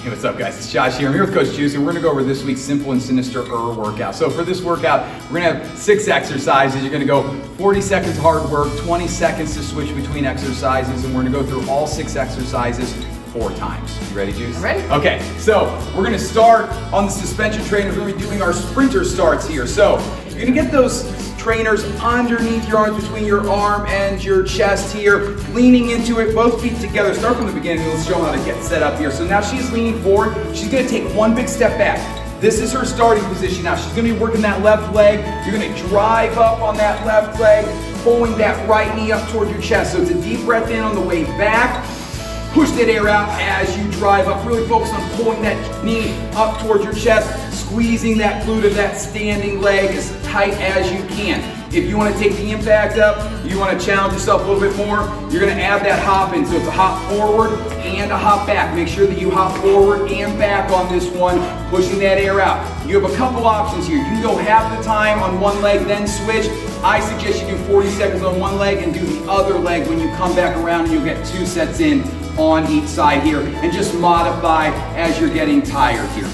Hey, what's up guys? It's Josh here. I'm here with Coach Juicy. We're gonna go over this week's Simple and Sinister-ER workout. So for this workout, we're gonna have 6 exercises. You're gonna go 40 seconds hard work, 20 seconds to switch between exercises, and we're gonna go through all 6 exercises 4 times. You ready, Juice? I'm ready. Okay, so we're gonna start on the suspension trainers. We're gonna be doing our sprinter starts here. So you're gonna get those trainers underneath your arms, between your arm and your chest here, leaning into it, both feet together. Start from the beginning. Let's show them how to get set up here. So now she's leaning forward. She's gonna take one big step back. This is her starting position now. She's gonna be working that left leg. You're gonna drive up on that left leg, pulling that right knee up toward your chest. So it's a deep breath in on the way back. Push that air out as you drive up. Really focus on pulling that knee up towards your chest, squeezing that glute of that standing leg as tight as you can. If you want to take the impact up, you want to challenge yourself a little bit more, you're going to add that hop in. So it's a hop forward and a hop back. Make sure that you hop forward and back on this one, pushing that air out. You have a couple options here. You can go half the time on one leg, then switch. I suggest you do 40 seconds on one leg and do the other leg when you come back around, and you'll get 2 sets in on each side here, and just modify as you're getting tired here.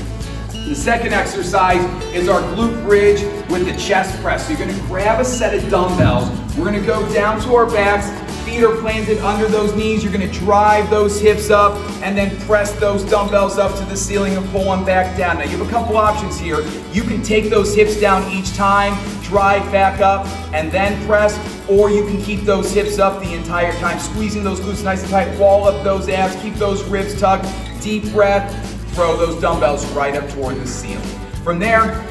The second exercise is our glute bridge with the chest press. So you're gonna grab a set of dumbbells. We're gonna go down to our backs, feet are planted under those knees. You're gonna drive those hips up and then press those dumbbells up to the ceiling and pull them back down. Now you have a couple options here. You can take those hips down each time, drive back up, and then press, or you can keep those hips up the entire time, squeezing those glutes nice and tight, wall up those abs, keep those ribs tucked, deep breath, throw those dumbbells right up toward the ceiling. From there,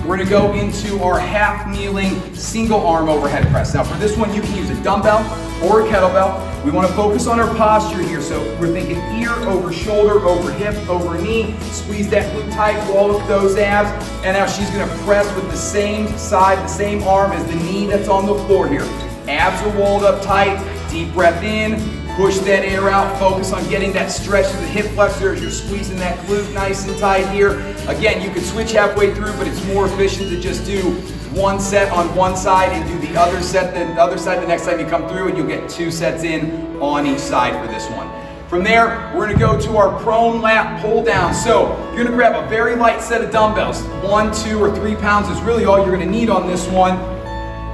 we're gonna go into our half kneeling single arm overhead press. Now for this one, you can use a dumbbell or a kettlebell. We wanna focus on our posture here. So we're thinking ear over shoulder, over hip, over knee, squeeze that glute tight, wall up those abs, and now she's gonna press with the same side, the same arm as the knee that's on the floor here. Abs are walled up tight, deep breath in, push that air out, focus on getting that stretch to the hip flexor as you're squeezing that glute nice and tight here. Again, you can switch halfway through, but it's more efficient to just do 1 set on one side and do the other set, then the other side the next time you come through, and you'll get 2 sets in on each side for this one. From there, we're gonna go to our prone lap pull down. So you're gonna grab a very light set of dumbbells. 1, 2, or 3 pounds is really all you're gonna need on this one.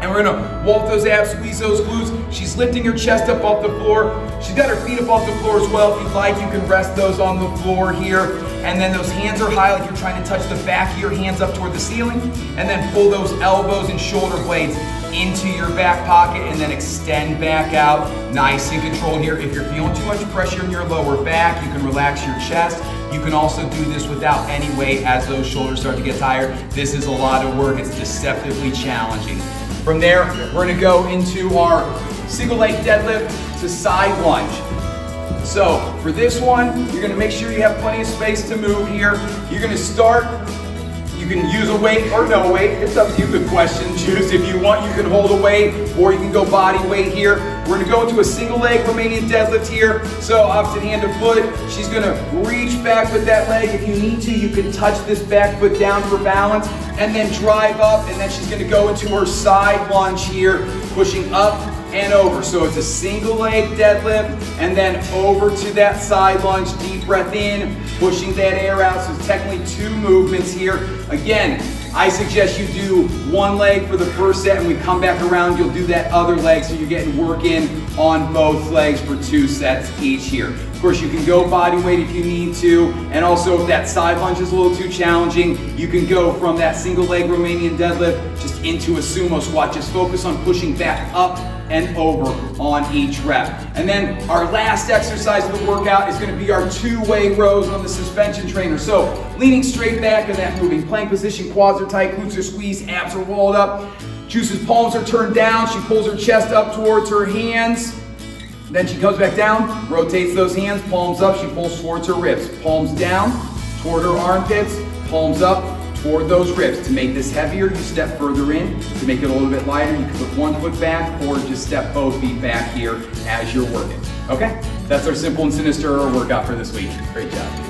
And we're gonna wall those abs, squeeze those glutes. She's lifting her chest up off the floor. She's got her feet up off the floor as well. If you'd like, you can rest those on the floor here. And then those hands are high, like you're trying to touch the back of your hands up toward the ceiling. And then pull those elbows and shoulder blades into your back pocket and then extend back out. Nice and controlled here. If you're feeling too much pressure in your lower back, you can relax your chest. You can also do this without any weight as those shoulders start to get tired. This is a lot of work. It's deceptively challenging. From there, we're gonna go into our single leg deadlift to side lunge. So for this one, you're gonna make sure you have plenty of space to move here. You're gonna start, you can use a weight or no weight. It's up to you, good question. Choose if you want, you can hold a weight or you can go body weight here. We're gonna go into a single leg Romanian deadlift here. So opposite hand to foot, she's gonna reach back with that leg. If you need to, you can touch this back foot down for balance and then drive up, and then she's gonna go into her side lunge here, pushing up and over. So it's a single leg deadlift and then over to that side lunge, deep breath in, pushing that air out. So it's technically 2 movements here. Again, I suggest you do 1 leg for the first set, and we come back around, you'll do that other leg, so you're getting work in on both legs for 2 sets each here. Of course, you can go body weight if you need to, and also if that side lunge is a little too challenging, you can go from that single leg Romanian deadlift just into a sumo squat. Just focus on pushing back up and over on each rep. And then our last exercise of the workout is gonna be our 2-way rows on the suspension trainer. So leaning straight back in that moving plank position, quads are tight, glutes are squeezed, abs are walled up. Juice's palms are turned down, she pulls her chest up towards her hands. Then she comes back down, rotates those hands, palms up, she pulls towards her ribs. Palms down, toward her armpits, palms up, toward those ribs. To make this heavier, you step further in. To make it a little bit lighter, you can put 1 foot back or just step both feet back here as you're working. Okay? That's our Simple and Sinister workout for this week. Great job.